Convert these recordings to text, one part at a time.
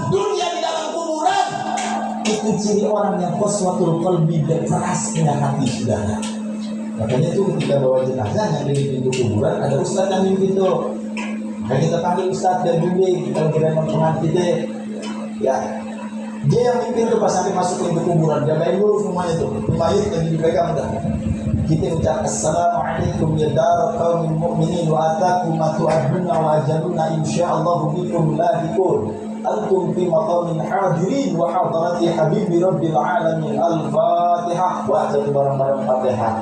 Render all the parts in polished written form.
dunia di dalam kuburan. Itu ciri orang yang qaswatul qalbi, dan kerasnya hati, saudara. Makanya itu ketika bawa jenazah yang di pintu kuburan, ada ustaz yang mimpin tuh. Nah, kita panggil ustaz dan bimbing kalau kita mau pengantin deh, ya. Dia yang mimpin tuh pas sampai masuk pintu kuburan, jagain dulu semuanya tuh. Mayit yang dipegang dah. Kita ucap assalamualaikum ya dar qaumil mu'minin wa atakum ma tu'aduna wa ajaluna insyaallah bikum lahiqun. Antum fi maqamin hadirin wa hadarati habibi rabbil alamin. Al-Fatihah. Wa jadi barang-barang Fatihah.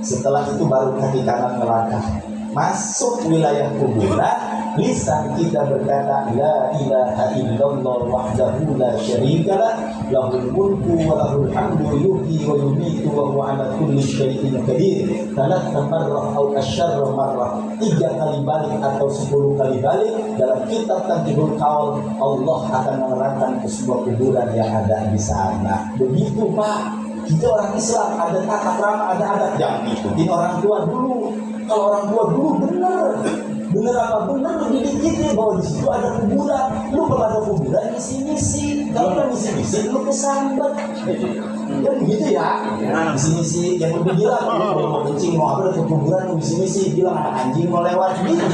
Setelah itu baru kaki kanan melangkah masuk wilayah kuburan. Lisan kita berkata la ilaha illallah wahdahu la syarikalah lahul mulku wa lahul hamdu yuhyi wa yumiitu wa huwa ala kulli syai'in qadir. Thalatha marrah atau asyarra marrah, 3 kali balik atau 10 kali balik. Dalam kitab Tanbihul Qaul, Allah akan menerangkan ke sebuah kuburan yang ada di sana. Begitu Pak, kita orang Islam ada tata krama, ada adat. Jangan ikutin orang tua dulu. Kalau orang tua dulu bener apa bener dididik kita bahwa di situ ada kuburan. Lu kalau ada kuburan misi-misi, kalau nggak misi-misi lu kesambat. Ya begitu ya. Misi-misi yang lebih gila. Kalau mau kencing mau apa ke kuburan lu misi-misi, bilang anak anjing mau lewat gitu.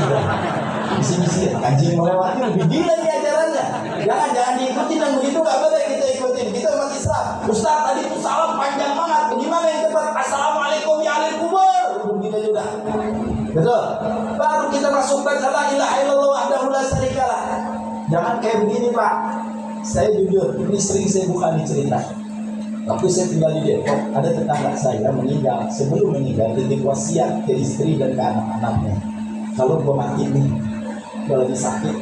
Misi-misi anak anjing mau lewat itu lebih gila nih ajarannya. Jangan diikutin yang begitu, nggak boleh kita ikutin. Kita umat Islam. Ustaz tadi itu salam panjang banget. Gimana yang tepat? Assalamualaikum ya ahli kubur. Begitu juga. Betul. Baru kita masuk ke la ilaha illallah wahdahu la syarikalah. Jangan kayak begini Pak. Saya jujur, ini sering saya buka di cerita. Waktu saya tinggal di Depok, ada tetangga saya meninggal. Sebelum meninggal, titip wasiat ke istri dan ke anak-anaknya. Kalau gua mati nih, gua lagi sakit,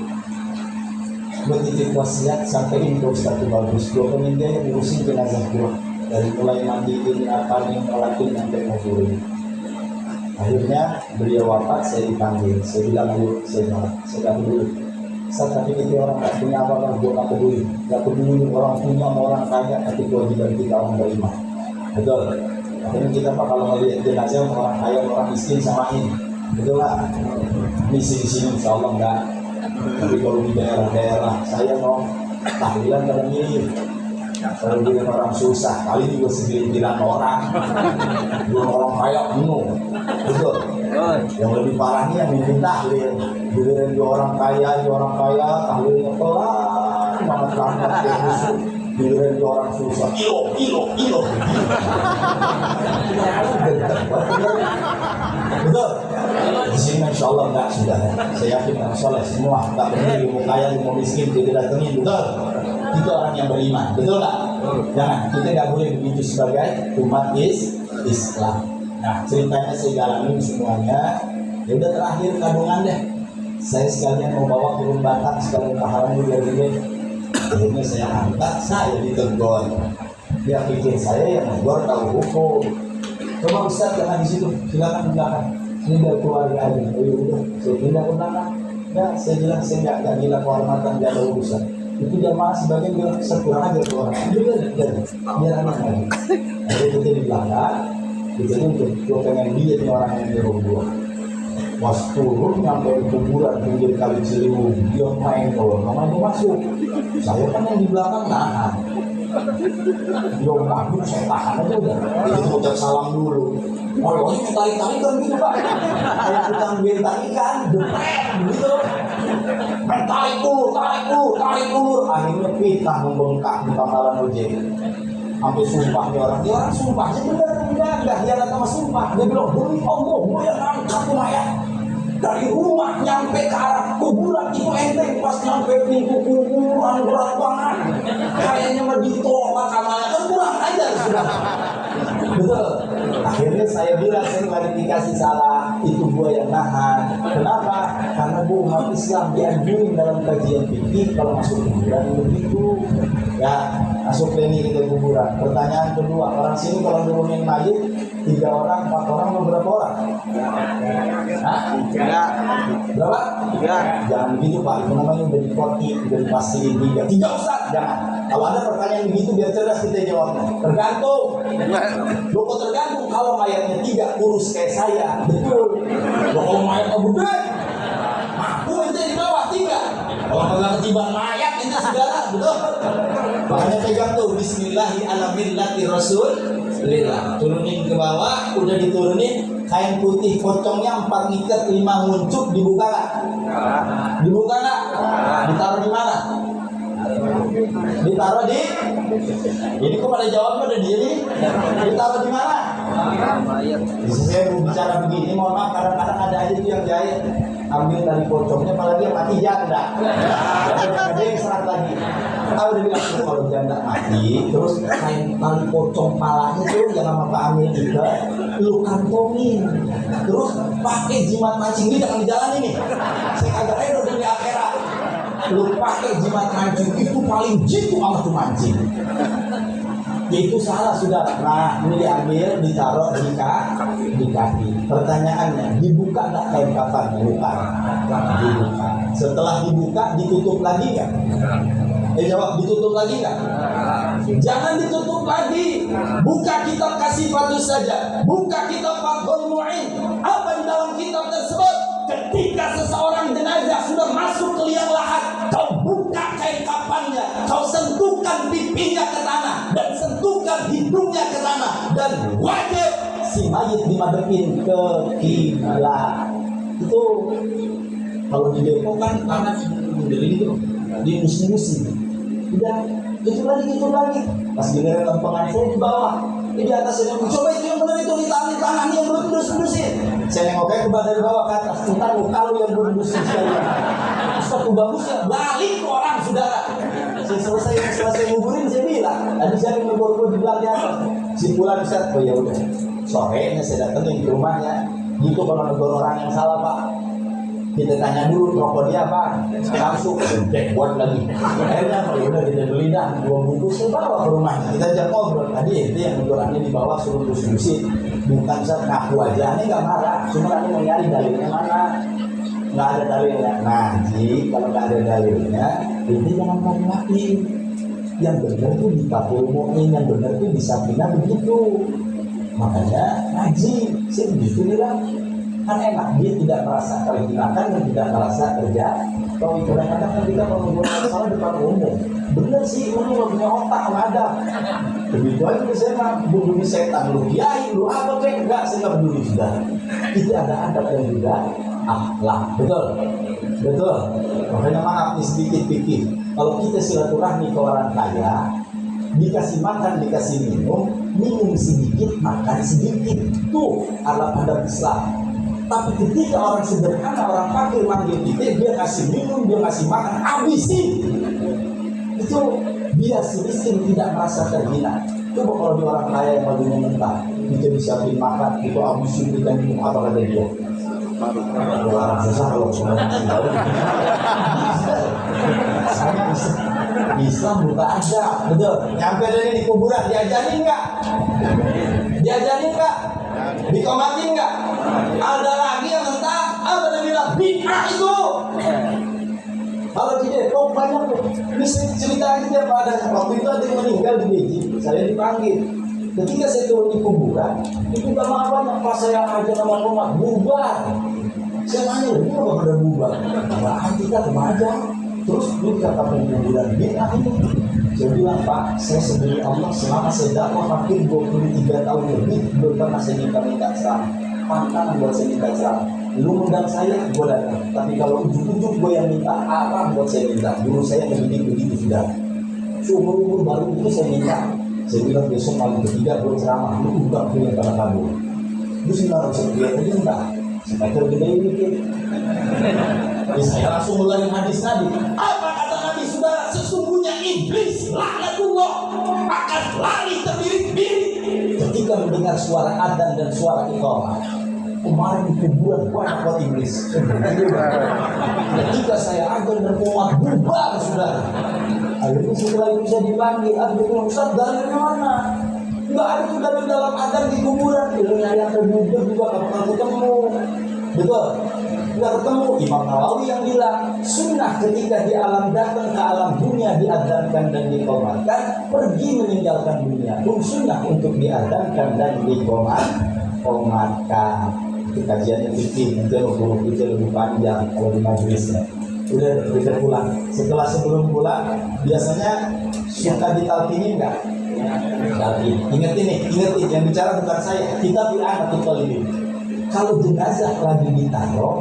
gua titip wasiat sampaiin ke Ustaz bagus. Gua pengen dia yang ngurusin jenazah gua. Dari mulai mandiin apa nih, ngelakuin sampai nguburin. Akhirnya beliau wafat, saya dipanggil. Saya bilang dulu, saya gak peduli. Saat tapi itu orang gak punya apa-apa, gue gak peduli. Gak peduli orang punya sama orang kaya, tapi kewajiban kita orang beriman. Betul. Akhirnya kita Pak kalau ngeliat jenazah orang kaya, orang miskin samain. Betul lah. Misi di sini insya Allah enggak. Tapi kalau di daerah-daerah saya mau tahlilan dalam ini. Kalau dia orang susah, kali juga segelintiran orang. Belum orang kaya penuh. Betul. Yang lebih parahnya yang mimpin tahlil. Giliran dia orang kaya, tahlilnya pelan banget lambat dia musuh. Giliran dia orang susah, ilo. Betul. Di sini insya Allah enggak sudah. Saya yakin insya Allah semua tak peduli mau kaya mau miskin tidak datangin. Betul. Itu orang yang beriman, betul nggak? Jangan, kita nggak boleh begitu sebagai umat Islam. Nah, ceritanya saya jalanin semuanya. Ya udah terakhir kadungan deh. Saya sekalian mau bawa turun Batak sekalian pahala dulu dari ini. Akhirnya saya angkat, saya ditegur. Dia pikir saya yang negor tahu hukum. Coba Ustaz jangan di situ, silakan di belakang. Ini dari keluarga aja. Oh iya udah, saya pindah ke belakang. Ya, saya bilang saya nggak gila kehormatan, nggak ada urusan. Itu jamaah sebagian bilang kurang aja tuh orang biar anak lagi. Jadi kita di belakang, kita untuk gue pengen lihat orang yang nyuruh gue. Pas turun nyampe kuburan pinggir kali Ciliwung, dia main kalau namanya gue masuk. Saya kan yang di belakang nahan. Dia maju saya tahan aja udah. Jadi ucap salam dulu. Oh ini tarik-tarik kan gitu Pak. Kayak tukang tarikan, depet gitu. Tarik dulu. Akhirnya fitnah membengkak di pangkalan ojek. Sampai sumpah dia orang sumpah. Dia benar, dia datang sama sumpah. Dia bilang, demi Allah, gue yang angkat mayat dari rumah nyampe ke arah kuburan itu enteng. Pas nyampe pintu kuburan berat banget. Kayaknya mau ditolak kamarnya kan kurang ajar sudah. Betul. Akhirnya saya bilang saya klarifikasi salah, itu gua yang nahan. Kenapa? Karena gua umat Islam dianjurin dalam kajian fikih kalau masuk kuburan begitu. Ya, masuk ini kita kuburan. Pertanyaan kedua, orang sini kalau nurunin mayit 3 orang, 4 orang, berapa orang? Hah? 3. Berapa? 3. Jangan begitu Pak, itu namanya udah dipoti, udah dipastiin 3 Ustaz, jangan. Kalau ada pertanyaan begitu biar cerdas kita jawabnya. Tergantung. Loh kok tergantung kalau mayatnya 3 kurus kayak saya, betul. Loh kalau mayatnya gede, mampu ente di bawah 3. Kalau nggak ketiban mayat ini saudara, betul. Makanya pegang tuh Bismillahirrahmanirrahim. Turunin ke bawah, udah diturunin kain putih pocongnya 4 ngikat 5 nguncup, dibuka nggak? Dibuka nggak? Ditaruh di mana? Ditaruh di. Ini kok pada jawabnya udah diri. Ditaruh di mana? Bisa saya bicara begini, mohon maaf, kadang-kadang ada aja tuh yang jahit. Ambil dari pocongnya, apalagi yang mati janda. Ada yang serat lagi. Tahu dia bilang kalau janda mati, terus kain tali pocong palanya tuh yang sama Pak Amir juga, lu kantongin, terus pakai jimat mancing. Ini jangan dijalanin nih. Saya kagak edo dari akhirat. Lu pakai jimat mancing itu paling jitu amat tuh mancing. Itu salah saudara. Nah, ini diambil, ditaruh di kaki. Pertanyaannya, dibuka nggak kain kafan? Dibuka. Setelah dibuka, ditutup lagi nggak? Jawab, ditutup lagi nggak? Jangan ditutup lagi. Buka kitab Kasifatus saja. Buka kitab Fathul Mu'in. Apa di dalam kitab tersebut? Ketika seseorang jenazah sudah masuk ke liang lahat, kau buka kain kafannya, kau sentuhkan pipinya ke tanah dan sentuhkan hidungnya ke tanah, dan wajib si mayit dimadepin ke kiblat. Itu kalau di Depok kan tanah dari itu dimusim-musim. Udah itu lagi. Pas giliran lempengan saya di bawah. Di atas ini, coba itu yang benar itu di tangan yang belum berus-berusin. Saya nengoknya ke dari bawah ke atas. Entar kalau yang belum berusin sekali. Ustaz bagusnya balik ke orang saudara. Selesai nguburin saya bilang, tadi saya ngubur di belakang atas. Si pulang Ustaz, oh ya udah. Sorenya saya datengin ke rumahnya. Gitu kalau negor orang yang salah Pak. Kita tanya dulu rokok dia apa, langsung cek buat lagi. Akhirnya kalau udah kita beli dah 2 bungkus, saya bawa ke rumah. Kita ajak ngobrol. Tadi itu yang negorannya di bawah suruh diskusi. Bukan saya ngaku aja, ini nggak marah. Cuma aku mau nyari dalilnya mana. Nggak ada dalilnya. Nah, kalau nggak ada dalilnya, itu jangan kamu mati. Yang benar tuh di Fathul Mu'in, yang benar tuh di Safinah begitu. Makanya ngaji, saya begitu bilang. Kan enak, dia tidak merasa terhinakan dan tidak merasa kerja. Kalau kadang-kadang kan kita kalau membuat masalah depan umum, bener sih, lu nggak punya otak, nggak ada. Begitu aja saya mah bunuh setan, lu kiai, lu apa kek? Enggak, saya nggak peduli sudah. Itu ada adab dan juga akhlak, betul. Makanya maaf nih sedikit pikir. Kalau kita silaturahmi ke orang kaya, dikasih makan, dikasih minum sedikit, makan sedikit. Tuh adab Islam. Tapi ketika orang sederhana, orang fakir manggil kita, dia kasih minum, dia kasih makan, habisin. Itu biar si miskin tidak merasa terhina. Coba kalau di orang kaya yang lagi mentah, kita disiapin makan, itu habisin, kita minum, apa kata dia? Orang susah kalau cuma tahu. Islam buka aja, betul. Nyampe dari di kuburan, diajarin nggak? Dikomatin nggak? Ada lagi yang mentah, apa dia bilang? Bid'ah itu. Kalau di Depok banyak tuh. Ini cerita aja pada waktu itu ada yang meninggal di Beijing. Saya dipanggil. Ketika saya turun di kuburan, itu gak banyak. Pas saya aja nama rumah bubar. Saya tanya, ini apa pada bubar? Nah, kita kemana? Terus dia kata penguburan bid'ah ini. Saya bilang, Pak, saya sebelum Allah selama saya dakwah hampir 23 tahun lebih belum pernah saya minta ceramah. Pantangan buat saya minta ceramah. Lu undang saya, gue datang. Tapi kalau ujuk-ujuk gue yang minta, apa buat saya minta? Dulu saya mendidik begitu sudah. Seumur-umur baru itu saya minta. Saya bilang besok malam ketiga gue ceramah. Lu bukan punya pada kamu. Terus bilang saya tadi minta. Saya gede dikit. Jadi saya langsung mulai hadis Nabi. Apa kata Nabi saudara? Sesungguhnya iblis laknatullah akan lari terbirik-birik ketika mendengar suara adzan dan suara iqamah. Kemarin di kuburan banyak buat iblis. Ketika saya adzan dan umat bubar saudara. Akhirnya setelah itu saya dipanggil, akhirnya Ustaz dalilnya mana? Enggak ada tuh dalil dalam adzan di kuburan. Ilmunya yang terbuka juga gak pernah ketemu. Betul? Enggak ketemu. Imam Nawawi yang bilang sunnah ketika di alam datang ke alam dunia diadzankan dan diqomatkan, pergi meninggalkan dunia pun sunnah untuk diadzankan dan diqomatkan. Itu kajiannya fikih, nanti guru kita lebih panjang kalau di majelisnya. udah pulang. Sebelum pulang biasanya suka ditalkinin nggak? Talkin. Ingetin yang bicara bukan saya. Kita bilang atau talibin. Kalau jenazah lagi ditaruh,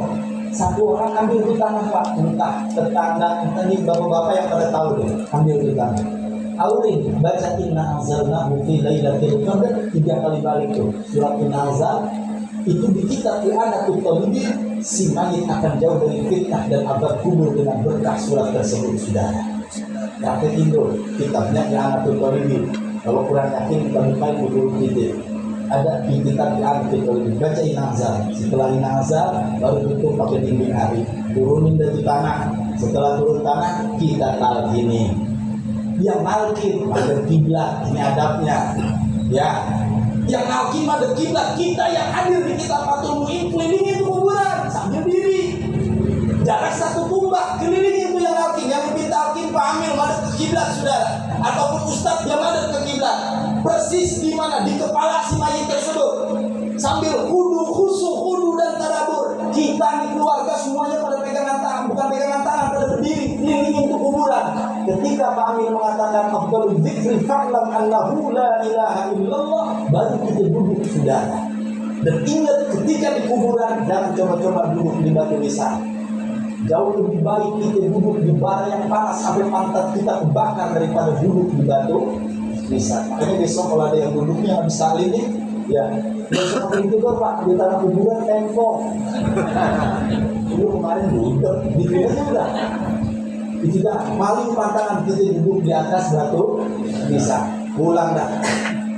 satu orang ambil di tangan Pak, entah tetangga, entah nih bapak-bapak yang pada tahu deh, ambil di tangan. Aurin baca inna anzalnahu fi lailatul qadar 3 kali balik tuh. Surat Inna Anzal itu di kitab I'anatul Talibin, si mayit akan jauh dari fitnah dan azab kubur dengan berkah surat tersebut, saudara. Yakin itu kitabnya I'anatul Talibin. Kalau kurang yakin kita buka buku kita. Ada di kitab I'anatul Talibin. Baca Inna Anzal. Setelah Inna Anzal baru tutup pakai dinding hari. Turunin dari tanah. Setelah turun tanah kita talqinin. Yang malkin madep kiblat, ini adabnya, ya. Yang malkin madep kiblat, kita yang hadir di kitab Fathul Mu'in kelilingi itu kuburan sambil diri, jarak 1 tumbak kelilingi itu yang malkin. Yang lebih talqin Pak Amil madep ke kiblat, saudara, ataupun ustadz yang madep ke kiblat, persis di mana di kepala si mayit tersebut, sambil khudu dan tadabur. Kita nih keluarga semuanya pada pegangan tangan, bukan pegangan tangan, pada berdiri keliling itu kuburan. Ketika Pak Amir mengatakan afdalul dzikri fa'lam annahu la ilaha illallah, baru kita duduk, saudara. Dan ingat ketika di kuburan, jangan coba-coba duduk di batu nisan. Jauh lebih baik kita duduk di bara yang panas sampai pantat kita kebakar daripada duduk di batu nisan. Makanya besok kalau ada yang duduknya habis kali ini, ya besok itu kan Pak, di tanah kuburan tempo. Dulu kemarin duduk di sini udah. Itu dah paling pantangan kita duduk di atas batu bisa pulang dah.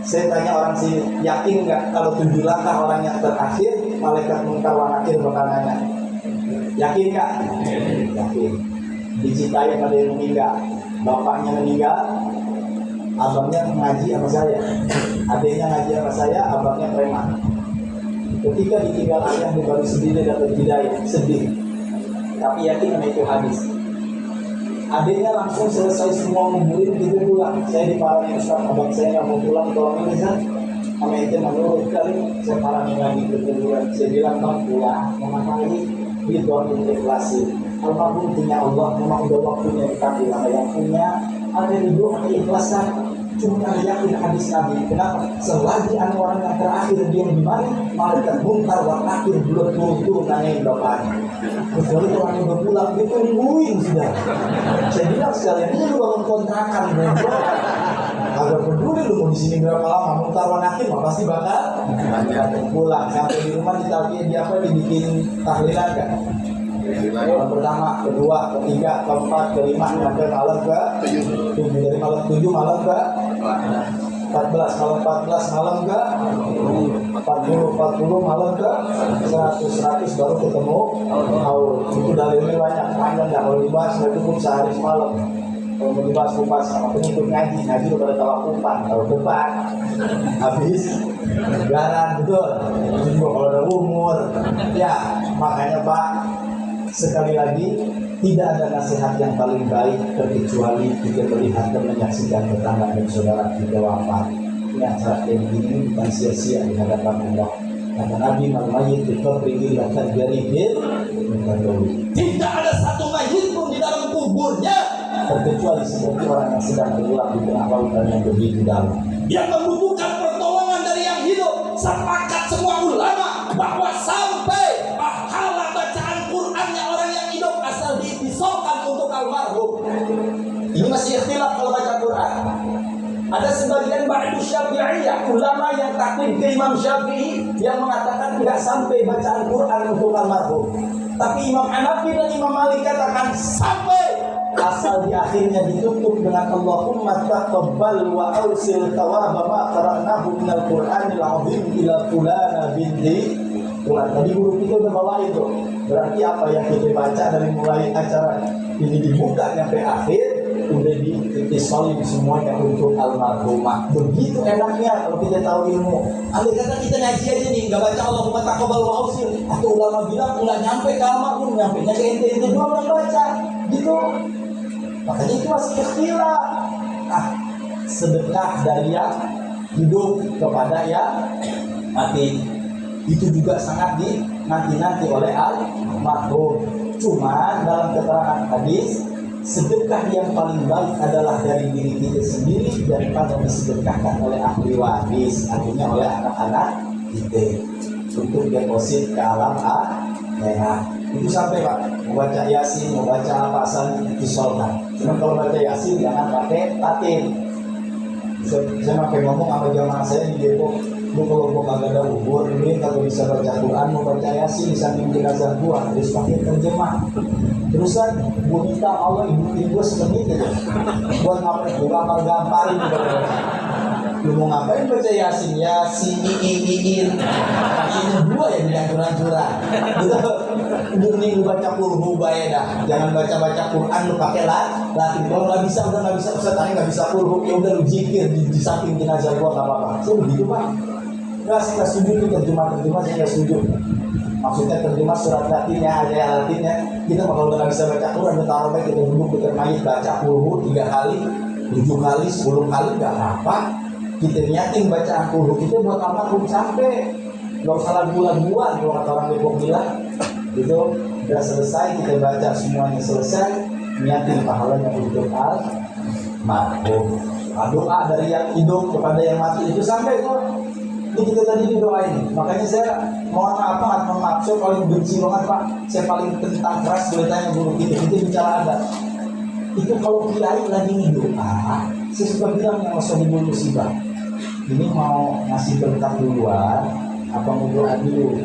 Saya tanya orang sini, yakin nggak kalau 7 langkah orang yang terakhir malaikat munkar wa nakir bakal nanya? Yakin nggak? Yakin. Di Citayam ada yang meninggal, bapaknya meninggal, abangnya ngaji sama saya, adiknya ngaji sama saya, abangnya preman. Ketika ditinggal ayah dia baru sendiri dapat hidayah, sedih. Tapi yakin sama itu hadis. Adiknya langsung selesai semua ngumpulin gitu pulang. Saya diparahin Ustaz, abang saya nggak mau pulang, tolong ini kan. Sama itu menurut kali saya parahin lagi ke kuburan. Saya bilang bang pulang, mau ngapain? Dia doang ikhlasir. Almarhum punya Allah, memang udah waktunya dipanggil sama yang punya. Ada di doa ikhlaskan. Cuma yakin hadis Nabi. Kenapa? Selagi ada orang yang terakhir dia di mana, malaikat munkar wa nakir belum turun nanyain bapaknya. Kecuali orang yang berpulang dia tungguin sudah. Saya bilang sekalian ini lu bangun kontrakan, agak peduli lu mau di sini berapa lama, munkar wa nakir mah pasti bakal pulang. Sampai di rumah ditalkin dia apa, dibikin tahlilan kan. Malam pertama, kedua, ketiga, keempat, kelima, sampai malam ke 7. Dari malam 7 malam ke 14, malam 14 malam ke 40 malam ke 100 baru ketemu. Itu dalilnya banyak, panjang nggak kalau dibahas nggak cukup sehari semalam. Kalau mau dibahas kupas sama pengikut ngaji udah tawakupan, tahu depan, habis garan betul. Itu juga kalau ada umur, ya makanya Pak. Sekali lagi, tidak ada nasihat yang paling baik terkecuali kita melihat dan menyaksikan tetangga dan saudara kita wafat. Ini acara kayak begini bukan sia-sia di hadapan Allah. Kata Nabi, "Al-mayyit fi qabrihi la kadjarihil." Tidak ada satu mayit pun di dalam kuburnya terkecuali seperti orang yang sedang bergerak di tengah lautan yang begitu dalam. Yang membutuhkan pertolongan dari yang hidup. Sepakat semua ulama bahwa sampai pahala bacaan Qur'annya orang yang hidup asal dipisahkan untuk almarhum. Ini masih ikhtilaf kalau baca Qur'an. Ada sebagian ba'du Syafi'iyah, ulama yang taklid ke Imam Syafi'i yang mengatakan tidak sampai bacaan Qur'an untuk almarhum. Tapi Imam Hanafi dan Imam Malik katakan sampai, asal di akhirnya ditutup dengan Allahumma taqabbal wa awsil thawaba ma qara'nahu minal Qur'anil 'azim ila fulana binti fulan. Tadi guru kita udah bawa itu. Berarti apa yang kita baca dari mulai acara ini dibuka sampai akhir udah disolid semuanya untuk almarhumah. Begitu enaknya kalau kita tahu ilmu. Andai kata kita ngaji aja nih, nggak baca Allahumma taqabbal wa awsil, atau ulama bilang nggak nyampe ke almarhum, nyampe nya ke ente doang yang baca, gitu. Makanya itu masih ikhtilaf. Sedekah dari yang hidup kepada yang mati itu juga sangat nanti oleh almarhum. Cuma dalam keterangan hadis, sedekah yang paling baik adalah dari diri kita sendiri daripada disedekahkan oleh ahli waris, artinya oleh anak-anak kita untuk deposit ke alam akhirat. Itu sampai Pak, membaca Yasin, membaca apa asal disolkan. Cuma kalau baca Yasin jangan pakai tatin. Saya pakai ngomong sama jamaah saya di Depok, bu kalau gua kagak ada ubur ini kalau bisa baca Quran mau baca Yasin di samping jenazah gua terus pakai terjemah. Terusan gua minta Allah ibuin gua semenit aja. Buat ngapain? Gua akan gamparin baca. Lu mau ngapain baca Yasin? Yasin. Kakinya dua ya di curang-curang. Gitu. Mending lu baca Qur'an bae dah. Jangan baca Quran lu pakai Latin. Kalau nggak bisa udah nggak bisa Ustaz, tadi nggak bisa Qur'an ya udah lu zikir di samping jenazah gua nggak apa-apa. Saya begitu Pak. Nggak, saya nggak setuju nih terjemah saya nggak setuju. Maksudnya terjemah surat Latinnya, ayat Latinnya. Kita kalau udah nggak bisa baca Quran, kita taruh baik kita duduk kita mayit baca Qur'an 3 kali, 7 kali, 10 kali nggak apa. Kita niatin bacaan Qur'an kita buat almarhum sampai nggak usah lagu-laguan kalau kata orang Depok bilang. Itu udah selesai, kita baca semuanya selesai, niatin pahalanya untuk almarhum. Doa dari yang hidup kepada yang mati itu sampai kok. Ini kita tadi didoain. Makanya saya mohon maaf, saya paling benci banget Pak. Saya paling tentang keras boleh tanya guru kita bicara ada. Itu kalau kiai lagi doa, saya suka bilang yang masuk musibah. Ini mau ngasih berkat duluan, apa mau doa dulu?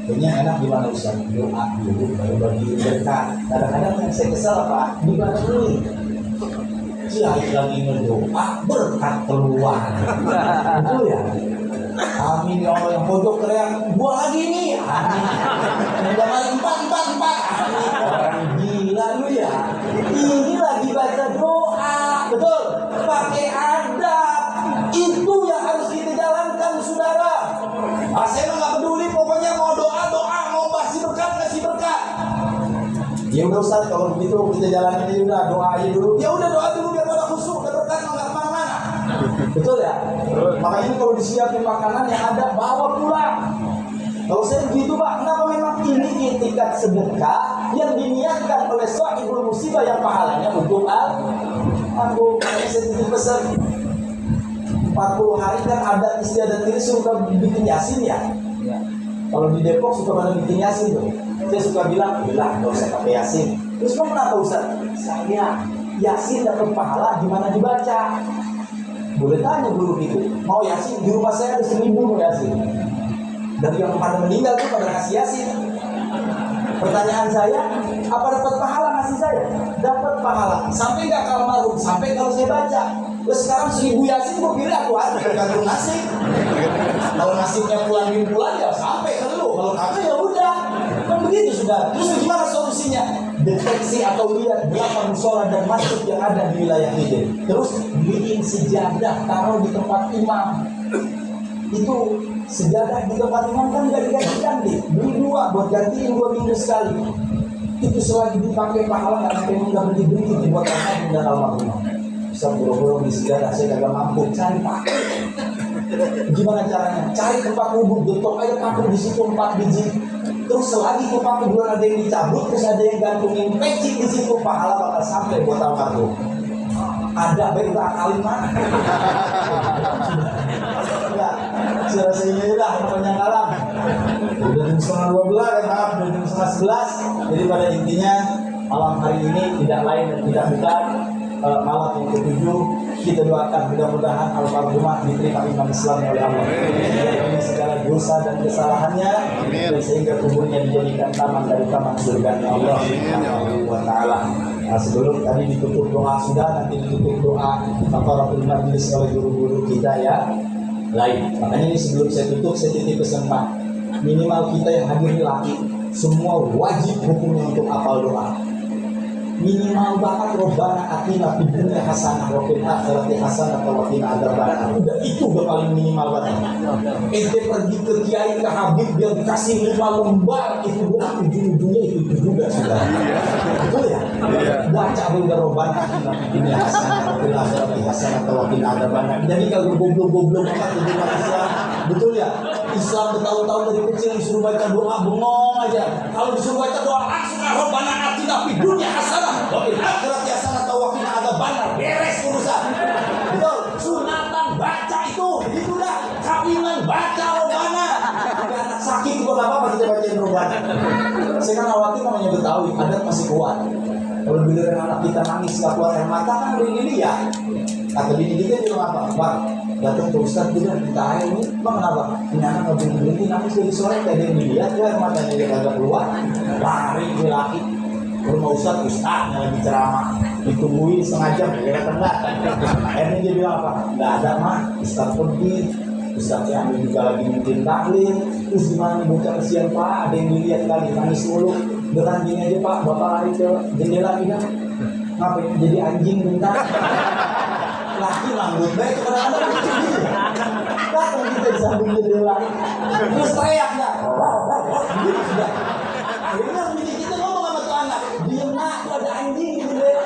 Kayaknya enak gimana Ustaz? Doa dulu baru bagi berkat. Kadang-kadang yang saya kesal Pak, gimana dulu? Kiai lagi berdoa, berkat keluar. Itu ya. Amin ya Allah, yang pojok teriak, gua lagi nih. Amin. Udah malam 4. Amin. Orang gila lu ya. Ini lagi baca doa, betul? Pakai adab. Itu yang harus kita jalankan, saudara. Saya nggak peduli, pokoknya mau doa, mau kasih berkat. Ya udah Ustaz, kalau begitu kita jalanin aja udah, doa aja dulu. Ya udah doa dulu biar pada khusyuk, udah berkat nggak kemana-mana. Betul ya? Makanya kalau disiapin makanan yang ada bawa pulang. Kalau saya begitu Pak, kenapa memang ini itikat sedekah yang diniatkan oleh sahibul musibah yang pahalanya untuk aku saya titip pesan 40 hari kan ada istiadat ini suka bikin Yasin ya. Kalau di Depok suka pada bikin Yasin tuh. Saya suka bilang, nggak usah pakai Yasin. Terus kenapa Ustaz? Saya Yasin dapat pahala gimana dibaca? Boleh tanya guru itu. Mau Yasin di rumah saya ada 1000 mau Yasin. Dari yang pada meninggal tuh pada ngasih Yasin. Pertanyaan saya, apa dapat pahala ngasih saya? Dapat pahala. Sampai nggak kalau almarhum, sampai kalau saya baca. Terus sekarang 1000 Yasin gue pilih aku ada tergantung nasib. Kalau nasibnya bulan ya sampai ke lu. Kalau kagak ya udah. Kan begitu sudah. Terus gimana solusinya? Deteksi atau lihat berapa musola dan masjid yang ada di wilayah ini. Terus bikin sejadah taruh di tempat imam. Itu sejadah di tempat imam kan nggak diganti-ganti. Beli 2 buat gantiin 2 minggu sekali. Itu selagi dipakai pahala nggak sampai nggak beli dibuat apa dan almarhum. Bisa buru-buru di sejadah saya kagak mampu cari pakai. Gimana caranya? Cari tempat wudhu, getok aja pakai di situ 4 biji. Terus selagi tuh pakai duluan ada yang dicabut, terus ada yang gantungin peci di situ, pahala bakal sampai buat almarhum. Ada baik udah akalin mana? Ya, saya rasa ini udah penyangkalan. Udah jam 11:30 ya maaf, udah jam 11:30. Jadi pada intinya malam hari ini tidak lain dan tidak bukan malam yang ke-7. Kita doakan mudah-mudahan almarhumah diterima iman Islam oleh Allah. Ini segala dosa dan kesalahannya, sehingga kuburnya dijadikan taman dari taman surga Allah Subhanahu wa taala. Nah, sebelum tadi ditutup doa sudah, nanti ditutup doa kafaratul majlis oleh guru-guru kita ya lain. Makanya ini sebelum saya tutup, saya titip pesan Pak. Minimal kita yang hadir laki semua wajib hukumnya untuk hafal doa. Minimal banget Robbana atina fid dunya hasanah wa fil akhirati hasanah wa qina adzabannar. Udah itu udah paling minimal banget. Ente pergi ke kiai ke habib dia dikasih 5 lembar itu bukan ujung-ujungnya itu juga sudah. Betul ya? Baca udah Robbana atina fid dunya hasanah wa fil akhirati hasanah wa qina adzabannar. Jadi kalau goblok-goblok banget di Islam Betul ya? Islam bertahun-tahun dari kecil disuruh baca doa bengong aja. Kalau disuruh baca doa langsung Rabbana atina fid dunya hasanah wa fil akhirati hasanah wa qina adzabannar. Beres urusan. Betul. Sunatan baca itu, begitu dah. Kawinan baca Rabbana. Ada anak sakit juga enggak apa-apa kita bacain Rabbana. Saya kan khawatir namanya Betawi, adat masih kuat. Kalau bila anak kita nangis gak keluar air mata kan udah dilihat. Kata bini dia bilang apa? Bang, datang ke Ustaz dia minta air ini. Bang kenapa? Ini anak gak berhenti nangis dari sore kayak dia dilihat tuh air matanya dia kagak keluar. Lari dia laki. Rumah Ustaznya lagi ceramah. Ditungguin setengah jam dia datang datang. Akhirnya dia bilang apa? Gak ada mah. Ustaz pergi. Ustaznya ambil juga lagi mungkin tahlil. Terus gimana nih bocah kesian Pak? Ada yang dilihat kali nangis mulu. Dengan gini aja Pak, Bapak lari ke jendela kita. Ngapain jadi anjing bentar? Laki manggut baik kadang-kadang gitu. Datang kita di samping jendela. Terus teriak ya. Gitu sudah. Akhirnya bini kita ngomong sama tuh anak, diam nak, tuh ada anjing di jendela.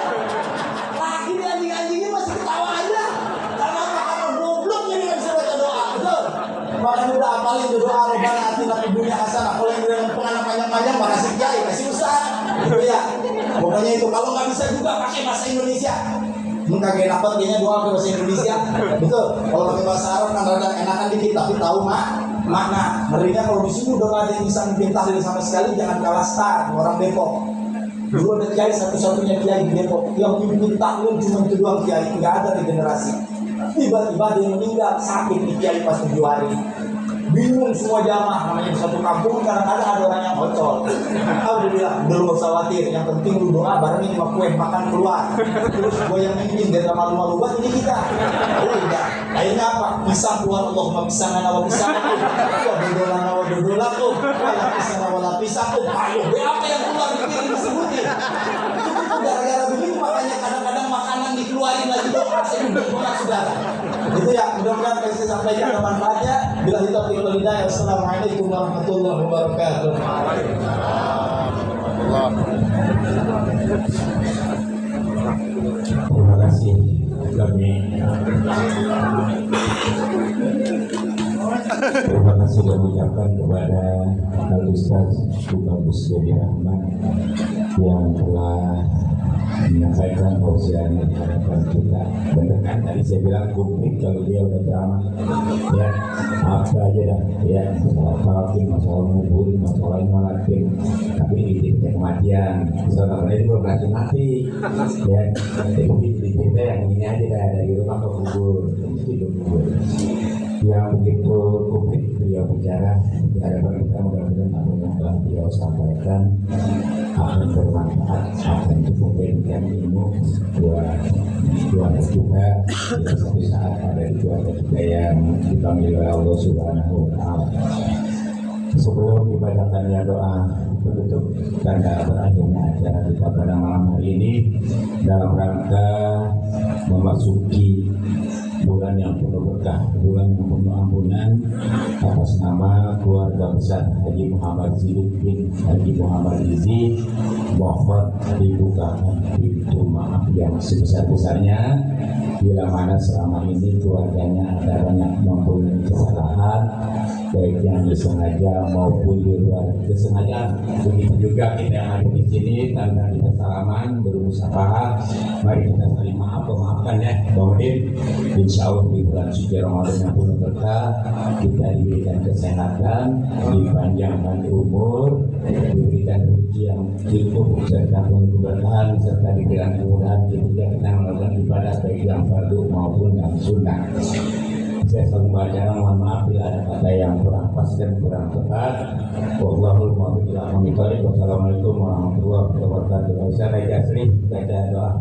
Laki di anjing-anjingnya masih ketawa aja. Karena apa? Karena gobloknya dia nggak bisa baca doa, betul? Makanya udah apalin doa Rabbana atina fid dunya hasanah. Kalau yang dengan penganak panjang-panjang makasih kiai, kasih ustaz. Gitu ya. Pokoknya itu kalau nggak bisa juga pakai bahasa Indonesia. Enggak kayak dapat kayaknya doa ke bahasa Indonesia. Betul. Kalau pakai bahasa Arab kan rada enakan dikit tapi tahu makna. Ngerinya kalau di sini udah nggak ada yang bisa mimpin tahlil sama sekali, jangan kalah start orang Depok. Dulu ada kiai satu-satunya kiai di Depok yang mimpin tahlil cuma itu doang kiai, nggak ada regenerasi. Tiba-tiba dia meninggal sakit di kiai pas 7 hari. Bingung semua jamaah, namanya di satu kampung kadang-kadang ada orang yang bocor. Aku udah bilang, udah lu gak usah khawatir, yang penting lu doa barengin sama kue makan keluar. Terus gue yang mimpin dari malu-malu buat ini kita. Udah, akhirnya apa? Pisang keluar Allahumma pisangan awal pisang. Wah dodolan awal dodolan tuh. Wala pisang awal pisang tuh. Ayo, apa yang keluar dikirim disebutin. Itu gara-gara begitu makanya kadang-kadang makanan dikeluarin lagi doa. Saya udah saudara. Itu ya, mudah-mudahan saya sampaikan ada manfaatnya. Bila kita pilih hidayah. Assalamualaikum warahmatullahi wabarakatuh. Terima kasih kami. Terima kasih kami ucapkan kepada Al-Ustaz Bagus Jadi Rahman yang telah menyampaikan tausiahnya di hadapan kita. Benar kan tadi saya bilang publik kalau dia udah ceramah ya apa aja dah ya, masalah talaqin, masalah nguburin, masalah malakin, tapi di kematian misalnya ini belum berarti mati ya, jadi di kita yang ini aja dah dari rumah ke kubur hidup kubur yang begitu publik beliau bicara di hadapan kita. Mudah-mudahan apa yang telah beliau sampaikan akan bermanfaat, akan cukup memberikan ilmu buat keluarga kita di satu saat ada di keluarga kita yang dipanggil oleh Allah Subhanahu wa Ta'ala. Sebelum dibacakannya doa penutup tanda berakhirnya acara kita pada malam hari ini dalam rangka memasuki bulan yang penuh berkah, bulan yang penuh ampunan, atas nama keluarga besar Haji Muhammad Zidik bin Haji Muhammad Izi, mohon dibukakan pintu maaf yang sebesar-besarnya bila mana selama ini keluarganya ada banyak mempunyai kesalahan baik yang disengaja maupun di luar kesengajaan. Begitu juga kita yang ada di sini tanpa kita salaman bermusyawarah, mari kita saling memaafkan ya. Kemudian insya Allah di bulan suci Ramadan yang penuh berkah kita diberikan kesehatan, dipanjangkan umur, diberikan rezeki yang cukup serta penuh keberkahan serta diberikan kemudahan ketika kita melakukan ibadah baik yang fardu maupun yang sunnah. Saya selalu membaca, mohon maaf bila ada kata yang kurang pas dan kurang tepat. Wallahul muwaffiq ila aqwamit thoriq. Wassalamualaikum warahmatullahi wabarakatuh. Saya Raja Asri baca doa.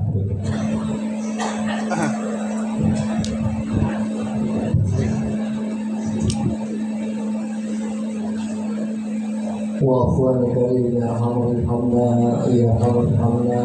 وأخوانك الذين يرحمنا يرحمنا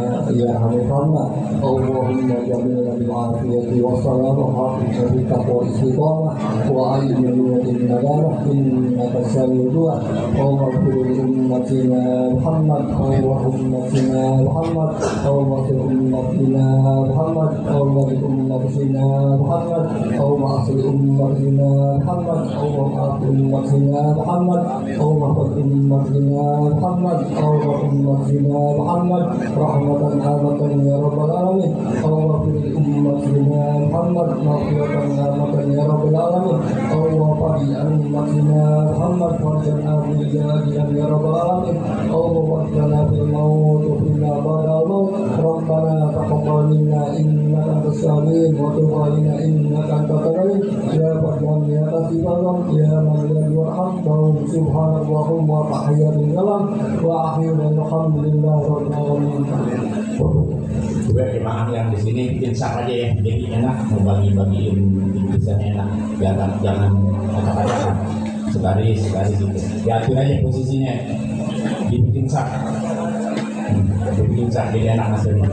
اللهم جميل بالعافية والسلامة وحافظ بالتقوى والاستقامة وأعيذنا من الندامة إنك السميع الدعاء اللهم اغفر لأمتنا محمد وأمتنا محمد اللهم اغفر أمتنا محمد اللهم اغفر أمتنا محمد اللهم اغفر أمتنا محمد اللهم اغفر أمتنا محمد اللهم اغفر أمتنا محمد اللهم اغفر أمتنا محمد رحمة عامة يا رب العالمين اللهم اغفر لأمتنا محمد مغفرة عامة يا رب العالمين اللهم اغفر لأمتنا محمد وارجعنا بالجلال يا رب العالمين اللهم اغفرنا في الموت وفينا بعد الموت ربنا تقبل منا إنك أنت السميع وتب علينا إنك أنت التواب يا بدر يا كثير يا من لا يرحم سبحان اللهم وتحيا بالسلام وأخيرا الحمد لله رب العالمين. Juga jemaah yang di sini bikin sak aja ya, jadi enak mau bagi-bagiin bingkisannya enak, jangan acak-acakan, sebaris gitu, diatur aja posisinya, dibikin sak jadi enak hasilnya.